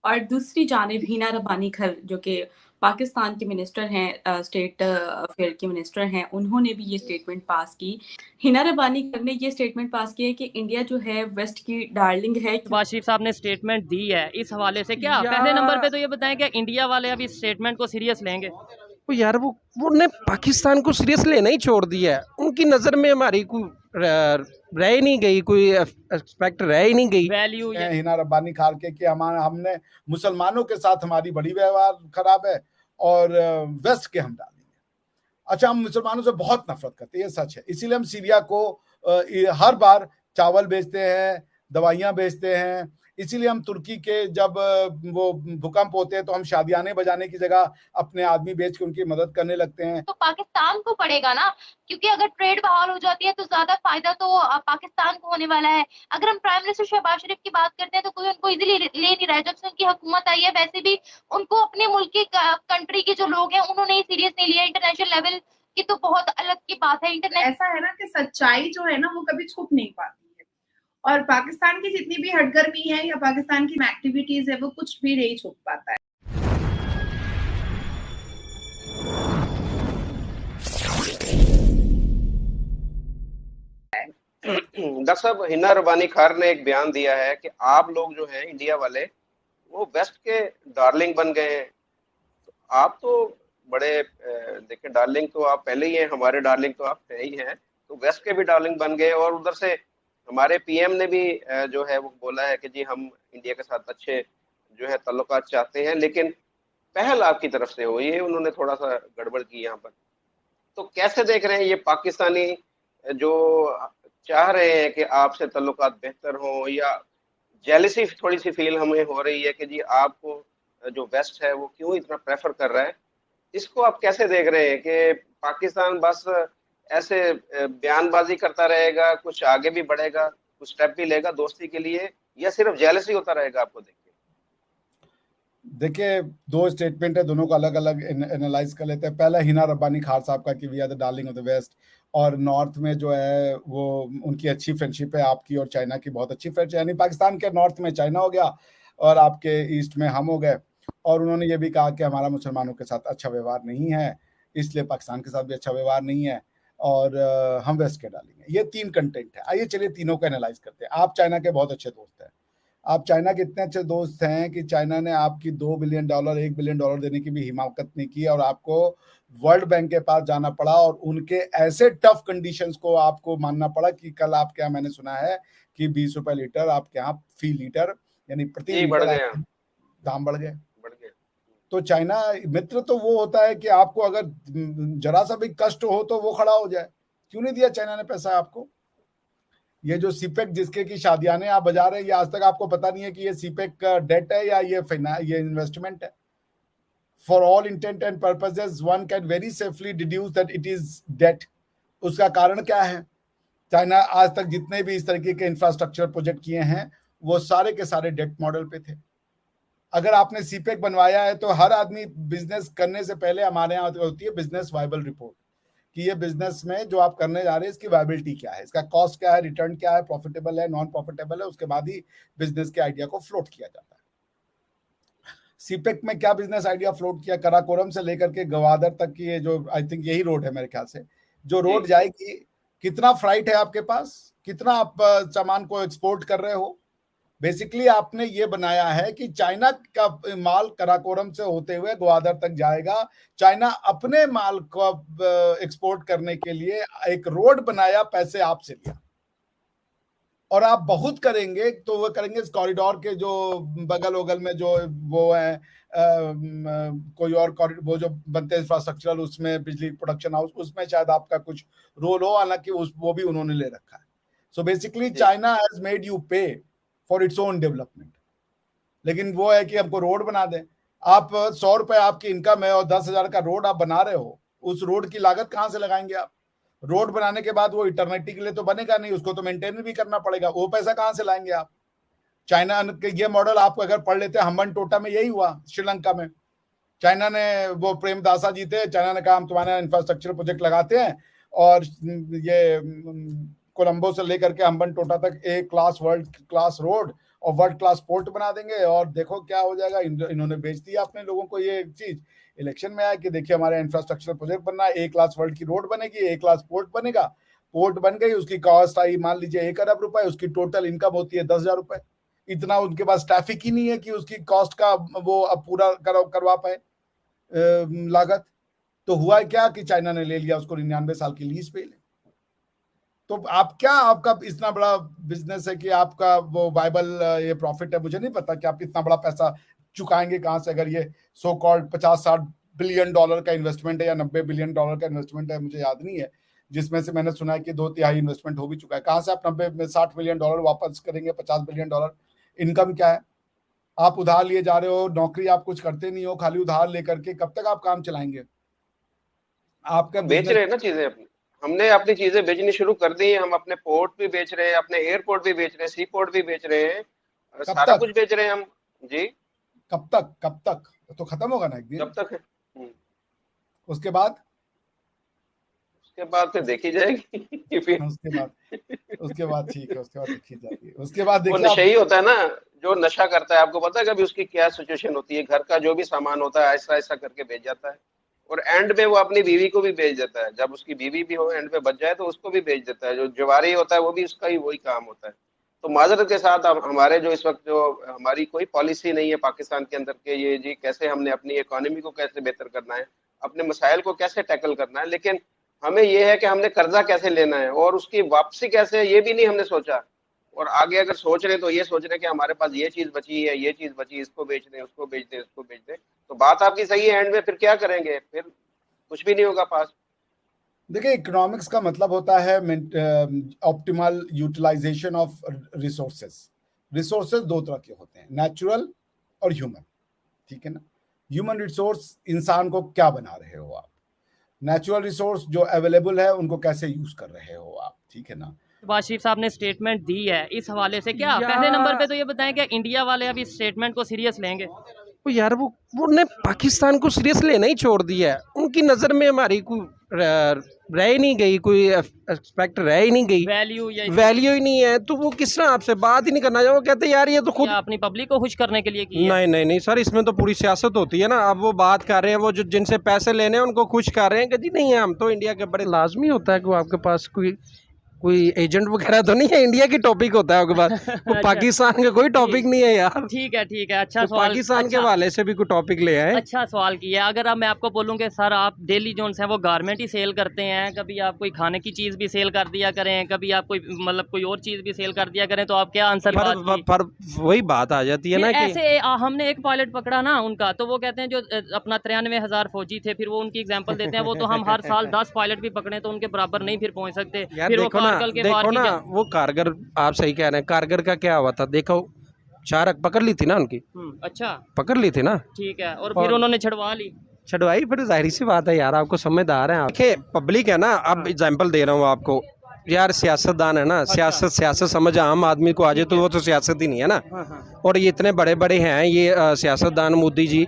और दूसरी जानिब हिना रब्बानी खर जो कि पाकिस्तान के मिनिस्टर हैं, स्टेट अफेयर के मिनिस्टर हैं, उन्होंने भी ये स्टेटमेंट पास की। हिना रब्बानी खर ने ये स्टेटमेंट पास की है कि इंडिया जो है वेस्ट की डार्लिंग है। शहबाज शरीफ साहब ने स्टेटमेंट दी है, इस हवाले से क्या या पहले नंबर पे तो ये बताएं कि इंडिया वाले अब इस स्टेटमेंट को सीरियस लेंगे? वो यार वो पाकिस्तान को सीरियस लेना ही छोड़ दिया है। उनकी नज़र में हमारी कोई रह ही नहीं गई, कोई एक्सपेक्ट रह ही नहीं गई। वैल्यू हिना रब्बानी खार के कि हमने मुसलमानों के साथ हमारी बड़ी व्यवहार खराब है और वेस्ट के हम डालेंगे। अच्छा, हम मुसलमानों से बहुत नफरत करते हैं, ये सच है। इसीलिए हम सीरिया को हर बार चावल बेचते हैं, दवाइयां बेचते हैं। इसीलिए हम तुर्की के जब वो भूकंप होते हैं तो हम शादियाने बजाने की जगह अपने आदमी बेच के उनकी मदद करने लगते हैं। तो पाकिस्तान को पड़ेगा ना, क्योंकि अगर ट्रेड बहाल हो जाती है तो ज्यादा फायदा तो पाकिस्तान को होने वाला है। अगर हम प्राइम मिनिस्टर शहबाज शरीफ की बात करते हैं तो कोई उनको इजीली ले नहीं रहा है। जब से उनकी हुकूमत आई है वैसे भी उनको अपने मुल्क की कंट्री के जो लोग हैं उन्होंने ही सीरियस नहीं लिया। इंटरनेशनल लेवल की तो बहुत अलग की बात है। ऐसा है ना कि सच्चाई जो है ना वो कभी छुप नहीं पाती है, और पाकिस्तान की जितनी भी हटगर्मी है या पाकिस्तान की एक्टिविटीज है वो कुछ भी नहीं छुप पाता है। डॉक्टर साहब, हिना रब्बानी खार ने एक बयान दिया है कि आप लोग जो हैं इंडिया वाले वो वेस्ट के डार्लिंग बन गए हैं। तो आप तो बड़े देखिए, डार्लिंग तो आप पहले ही हैं, हमारे डार्लिंग तो आप है ही हैं, तो वेस्ट के भी डार्लिंग बन गए। और उधर से हमारे पीएम ने भी जो है वो बोला है कि जी हम इंडिया के साथ अच्छे जो है ताल्लुकात चाहते हैं, लेकिन पहल आपकी तरफ से हो, ये उन्होंने थोड़ा सा गड़बड़ की यहाँ पर। तो कैसे देख रहे हैं ये पाकिस्तानी जो चाह रहे हैं कि आपसे ताल्लुकात बेहतर हो, या जेलसी थोड़ी सी फील हमें हो रही है कि जी आपको जो वेस्ट है वो क्यों इतना प्रेफर कर रहा है, इसको आप कैसे देख रहे हैं कि पाकिस्तान बस ऐसे बयानबाजी करता रहेगा, कुछ आगे भी बढ़ेगा, कुछ स्टेप भी लेगा दोस्ती के लिए, या सिर्फ जेलसी होता रहेगा आपको देख के? देखिए, दो स्टेटमेंट है, दोनों को अलग अलग एनालाइज कर लेते हैं। पहला हिना रब्बानी खार साहब का कि we are the darling of the west, और नॉर्थ में जो है वो उनकी अच्छी फ्रेंडशिप है, आपकी और चाइना की बहुत अच्छी फ्रेंडशिप, यानी पाकिस्तान के नॉर्थ में चाइना हो गया और आपके ईस्ट में हम हो गए। और उन्होंने ये भी कहा कि हमारा मुसलमानों के साथ अच्छा व्यवहार नहीं है, इसलिए पाकिस्तान के साथ भी अच्छा व्यवहार नहीं है, और हम वेस्ट के डालेंगे। ये तीन कंटेंट है। आइए चलिए तीनों को एनालाइज करते हैं। आप चाइना के बहुत अच्छे दोस्त हैं, आप चाइना के इतने अच्छे दोस्त हैं कि चाइना ने आपकी $2 बिलियन $1 बिलियन देने की भी हिमाकत नहीं की, और आपको वर्ल्ड बैंक के पास जाना पड़ा और उनके ऐसे टफ कंडीशंस को आपको मानना पड़ा कि कल आपके यहाँ मैंने सुना है कि 20 रुपए लीटर आपके यहाँ फी लीटर यानी प्रति लीटर दाम बढ़ गए। तो चाइना मित्र तो वो होता है कि आपको अगर जरा सा भी कष्ट हो तो वो खड़ा हो जाए। क्यों नहीं दिया चाइना ने पैसा आपको? ये जो सीपेक जिसके की शादियाने आप बजा रहे हैं, ये आज तक आपको पता नहीं है कि ये सीपेक का डेट है या ये इन्वेस्टमेंट है। For all intent and purposes one can very safely deduce that it is debt. उसका कारण क्या है? चाइना आज तक जितने भी इस तरीके के इंफ्रास्ट्रक्चर प्रोजेक्ट किए हैं वो सारे के सारे डेट मॉडल पे थे। अगर आपने सीपेक बनवाया है तो हर आदमी बिजनेस करने से पहले हमारे यहाँ होती है बिजनेस वायबल रिपोर्ट, कि ये बिजनेस में जो आप करने जा रहे हैं इसकी वायबिलिटी क्या है, इसका कॉस्ट क्या है, रिटर्न क्या है, प्रॉफिटेबल है, नॉन प्रॉफिटेबल है, उसके बाद ही बिजनेस के आइडिया को फ्लोट किया जाता है। सीपेक में क्या बिजनेस आइडिया फ्लोट किया? कराकोरम से लेकर के गवादर तक की ये जो आई थिंक यही रोड है मेरे ख्याल से, जो रोड जाएगी, कितना फ्राइट है आपके पास, कितना आप सामान को एक्सपोर्ट कर रहे हो। बेसिकली आपने ये बनाया है कि चाइना का माल कराकोरम से होते हुए ग्वादर तक जाएगा। चाइना अपने माल को एक्सपोर्ट करने के लिए एक रोड बनाया, पैसे आपसे लिया, और आप बहुत करेंगे तो वो करेंगे इस कॉरिडोर के जो बगल वगल में जो वो है कोई और वो जो बनते हैं इंफ्रास्ट्रक्चरल, उसमें बिजली प्रोडक्शन हाउस, उसमें शायद आपका कुछ रोल हो, हालांकि वो भी उन्होंने ले रखा है। So basically China has made you पे फॉर इट्स ओन डेवलपमेंट। लेकिन वो है कि हमको रोड बना दें। आप 100 रुपए आपकी इनकम है और 10,000 का रोड आप बना रहे हो, उस रोड की लागत कहां से लगाएंगे आप? रोड बनाने के बाद वो इटर्निटी के लिए तो बनेगा नहीं, उसको तो मेंटेन भी करना पड़ेगा, वो पैसा कहां से लाएंगे आप? चाइना के ये मॉडल आप अगर पढ़ लेते हैं, हम्बन टोटा में यही हुआ, श्रीलंका में। चाइना ने, वो प्रेमदासा जी थे, चाइना ने कहा हम तुम्हारा इंफ्रास्ट्रक्चर प्रोजेक्ट लगाते हैं, और ये कोलंबो से लेकर के हम्बन टोटा तक एक क्लास वर्ल्ड क्लास रोड और वर्ल्ड क्लास पोर्ट बना देंगे और देखो क्या हो जाएगा। इन्होंने बेच दिया अपने लोगों को ये चीज इलेक्शन में आया कि देखिए हमारा इंफ्रास्ट्रक्चर प्रोजेक्ट बनना है, 1 लाख वर्ल्ड की रोड बनेगी, 1 लाख पोर्ट बनेगा। पोर्ट बन गई, उसकी कॉस्ट आई मान लीजिए 1 अरब रुपए, उसकी टोटल इनकम होती है 10,000 रुपए। इतना उनके पास ट्रैफिक ही नहीं है कि उसकी कॉस्ट का वो अब पूरा करवा पाए लागत। तो हुआ क्या कि चाइना ने ले लिया उसको 99 साल की लीज पे। तो आप क्या, आपका इतना बड़ा बिजनेस है कि आपका वो वाइबल ये प्रॉफिट है, मुझे नहीं पता कि आप इतना बड़ा पैसा चुकाएंगे कहां से, अगर ये सो कॉल्ड 50-60 बिलियन डॉलर का इन्वेस्टमेंट है या 90 बिलियन डॉलर का इन्वेस्टमेंट है, मुझे याद नहीं है, जिसमें से मैंने सुना है कि 2/3 इन्वेस्टमेंट हो भी चुका है। कहां से आप 90 में 60 बिलियन डॉलर वापस करेंगे? 50 बिलियन डॉलर इनकम क्या है? आप उधार लिए जा रहे हो, नौकरी आप कुछ करते नहीं हो, खाली उधार लेकर के कब तक आप काम चलाएंगे? आपका बेच रहे हैं ना चीजें अपनी, हमने अपनी चीजें बेचनी शुरू कर दी है। हम अपने पोर्ट भी बेच रहे हैं, अपने एयरपोर्ट भी बेच रहे हैं, सी पोर्ट भी बेच रहे हैं, सारा कुछ बेच रहे हैं हम जी। कब तक? तो खत्म होगा ना एक दिन। जब तक उसके बाद फिर देखी जाएगी फिर उसके बाद ठीक है, उसके बाद देखी जाएगी। उसके बाद वो नशा ही होता है ना, जो नशा करता है, आपको पता है कभी उसकी क्या सिचुएशन होती है। घर का जो भी सामान होता है ऐसा ऐसा करके बेच जाता है, और एंड में वो अपनी बीवी को भी बेच देता है। जब उसकी बीवी भी हो एंड में बच जाए तो उसको भी बेच देता है। जो जुआरी होता है वो भी उसका ही वही काम होता है। तो माजरत के साथ हमारे जो इस वक्त जो हमारी कोई पॉलिसी नहीं है पाकिस्तान के अंदर के ये जी कैसे हमने अपनी इकोनॉमी को कैसे बेहतर करना है, अपने मसाइल को कैसे टैकल करना है, लेकिन हमें ये है कि हमने कर्जा कैसे लेना है और उसकी वापसी कैसे है, ये भी नहीं हमने सोचा। और आगे अगर सोच रहे तो ये सोच रहे कि हमारे पास ये चीज बची है, ये चीज बची, इसको बेच दें, उसको बेच दें, उसको बेच दें। तो बात आपकी सही है, एंड में फिर क्या करेंगे? फिर कुछ भी नहीं होगा पास। देखिए, इकोनॉमिक्स का मतलब होता है ऑप्टिमल यूटिलाइजेशन ऑफ रिसोर्सेज 2 तरह के होते हैं, नेचुरल और ह्यूमन, ठीक है ना। ह्यूमन रिसोर्स, इंसान को क्या बना रहे हो आप, नेचुरल रिसोर्स जो अवेलेबल है उनको कैसे यूज कर रहे हो आप, ठीक है ना। शहबाज शरीफ साहब ने स्टेटमेंट दी है, इस हवाले से क्या पहले नंबर पे तो ये बताएं कि इंडिया वाले अब इस स्टेटमेंट को सीरियस लेंगे? वो यार वो ने पाकिस्तान को सीरियस लेना ही छोड़ दिया है। उनकी नज़र में हमारी कोई रह नहीं गई, कोई एक्सपेक्ट रह ही नहीं गई, वैल्यू ही नहीं है। तो वो किस तरह आपसे बात ही नहीं करना चाहिए। वो कहते हैं यार ये तो खुद अपनी पब्लिक को खुश करने के लिए की है। नहीं सर, इसमें तो पूरी सियासत होती है ना। अब वो बात कर रहे हैं, वो जो जिनसे पैसे लेने हैं उनको खुश कर रहे हैं कि जी नहीं है, हम तो इंडिया के बड़े। लाजमी होता है कि आपके पास कोई एजेंट वगैरह तो नहीं है, इंडिया की टॉपिक होता है आपके पास। अच्छा, पाकिस्तान का कोई टॉपिक नहीं है यार। ठीक है अच्छा तो सवाल, पाकिस्तान के हवाले से भी कोई टॉपिक ले आए। अच्छा सवाल किया। अगर अब मैं आपको बोलूँ कि सर आप डेली जोन्स हैं वो गारमेंट ही सेल करते हैं, कभी आप कोई खाने की चीज़ भी सेल कर दिया करें, कभी आप कोई मतलब कोई और चीज़ भी सेल कर दिया करें, तो आप क्या आंसर? पर वही बात आ जाती है ना कि ऐसे हमने एक पायलट पकड़ा ना उनका, तो वो कहते हैं जो अपना 93,000 फौजी थे, फिर वो उनकी एग्जाम्पल देते हैं, वो तो हम हर साल 10 पायलट भी पकड़े तो उनके बराबर नहीं फिर पहुंच सकते। फिर वो कारगिल के देखो ना, वो कारगिल, आप सही कह रहे हैं, कारगिल का क्या हुआ था देखो, शारक पकड़ ली थी ना उनकी। अच्छा, पकड़ ली थी ना, ठीक है, और फिर उन्होंने छुड़वाई। फिर जाहिर सी बात है यार, आपको समझदार हैं आप। देखिए पब्लिक है ना, अब एग्जांपल दे रहा हूँ आपको यार, सियासतदान है ना, सियासत समझ आम आदमी को आ जाए तो वो तो सियासत ही नहीं है ना। और ये इतने बड़े बड़े हैं ये सियासतदान, मोदी जी।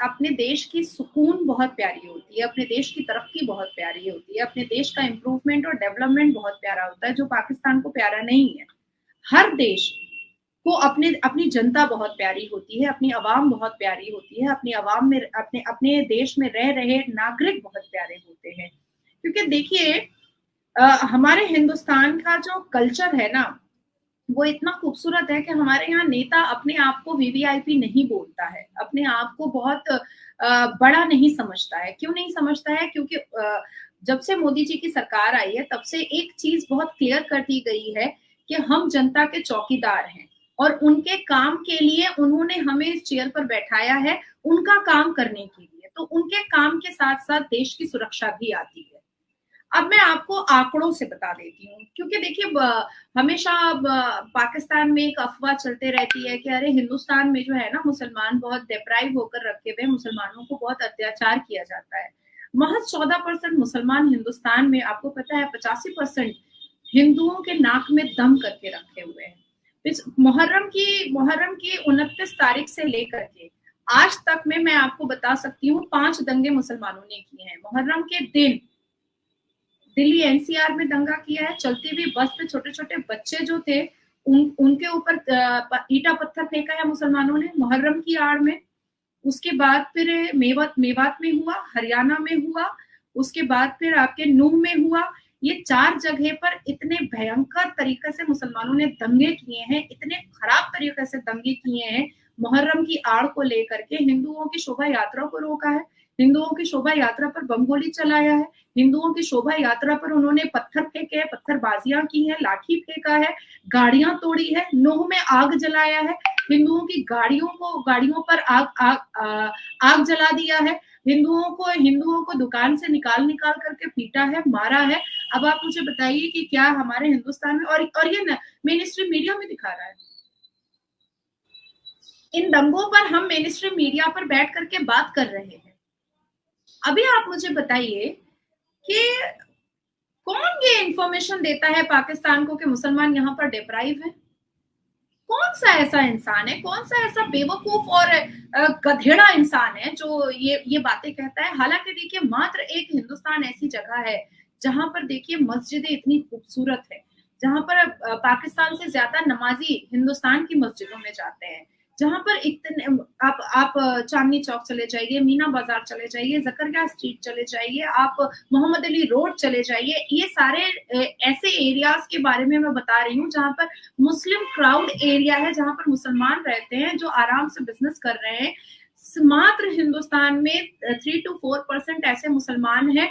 अपने देश की सुकून बहुत प्यारी होती है, अपने देश की तरक्की बहुत प्यारी होती है, अपने देश का इम्प्रूवमेंट और डेवलपमेंट बहुत प्यारा होता है, जो पाकिस्तान को प्यारा नहीं है। हर देश को अपनी जनता बहुत प्यारी होती है, अपनी आवाम बहुत प्यारी होती है, अपनी आवाम में अपने देश में रह रहे नागरिक बहुत प्यारे होते हैं। क्योंकि देखिए हमारे हिंदुस्तान का जो कल्चर है ना, वो इतना खूबसूरत है कि हमारे यहाँ नेता अपने आप को वीवीआईपी नहीं बोलता है, अपने आप को बहुत बड़ा नहीं समझता है। क्यों नहीं समझता है? क्योंकि जब से मोदी जी की सरकार आई है तब से एक चीज बहुत क्लियर कर दी गई है कि हम जनता के चौकीदार हैं और उनके काम के लिए उन्होंने हमें इस चेयर पर बैठाया है, उनका काम करने के लिए। तो उनके काम के साथ साथ देश की सुरक्षा भी आती है। अब मैं आपको आंकड़ों से बता देती हूँ, क्योंकि देखिए हमेशा पाकिस्तान में एक अफवाह चलते रहती है कि अरे हिंदुस्तान में जो है ना मुसलमान बहुत डिप्राइव होकर रखे हुए, मुसलमानों को बहुत अत्याचार किया जाता है। महज 14% मुसलमान हिंदुस्तान में, आपको पता है 85% हिंदुओं के नाक में दम करके रखे हुए हैं। मुहर्रम की 29 तारीख से लेकर के आज तक में मैं आपको बता सकती हूँ 5 दंगे मुसलमानों ने किए हैं। मुहर्रम के दिन दिल्ली एनसीआर में दंगा किया है, चलती हुई बस पे छोटे छोटे बच्चे जो थे उनके ऊपर ईटा पत्थर फेंका है मुसलमानों ने मुहर्रम की आड़ में। उसके बाद फिर मेवात में हुआ, हरियाणा में हुआ, उसके बाद फिर आपके नूह में हुआ। ये 4 जगह पर इतने भयंकर तरीके से मुसलमानों ने दंगे किए हैं, इतने खराब तरीके से दंगे किए हैं मुहर्रम की आड़ को लेकर के। हिंदुओं की शोभा यात्रा को रोका है, हिंदुओं की शोभा यात्रा पर बम गोली चलाया है, हिंदुओं की शोभा यात्रा पर उन्होंने पत्थर फेंके हैं, पत्थरबाजियां की हैं, लाठी फेंका है, गाड़ियां तोड़ी है, नूह में आग जलाया है, हिंदुओं की गाड़ियों पर आग जला दिया है, हिंदुओं को दुकान से निकाल करके पीटा है, मारा है। अब आप मुझे बताइए कि क्या हमारे हिंदुस्तान में, और ये मेन स्ट्रीम मीडिया में दिखा रहा है। इन दंगों पर हम मेन स्ट्रीम मीडिया पर बैठ करके बात कर रहे हैं। अभी आप मुझे बताइए कि कौन ये इंफॉर्मेशन देता है पाकिस्तान को कि मुसलमान यहाँ पर डिप्राइव है? कौन सा ऐसा इंसान है, कौन सा ऐसा बेवकूफ और गधेड़ा इंसान है जो ये बातें कहता है? हालांकि देखिए, मात्र एक हिंदुस्तान ऐसी जगह है जहां पर देखिए मस्जिदें इतनी खूबसूरत है, जहां पर पाकिस्तान से ज्यादा नमाजी हिंदुस्तान की मस्जिदों में जाते हैं, जहां पर इतने आप चांदनी चौक चले जाइए, मीना बाजार चले जाइए, जकरिया स्ट्रीट चले जाइए, आप मोहम्मद अली रोड चले जाइए। ये सारे ऐसे एरियाज के बारे में मैं बता रही हूँ जहां पर मुस्लिम क्राउड एरिया है, जहां पर मुसलमान रहते हैं जो आराम से बिजनेस कर रहे हैं। मात्र हिंदुस्तान में 3 to 4% ऐसे मुसलमान हैं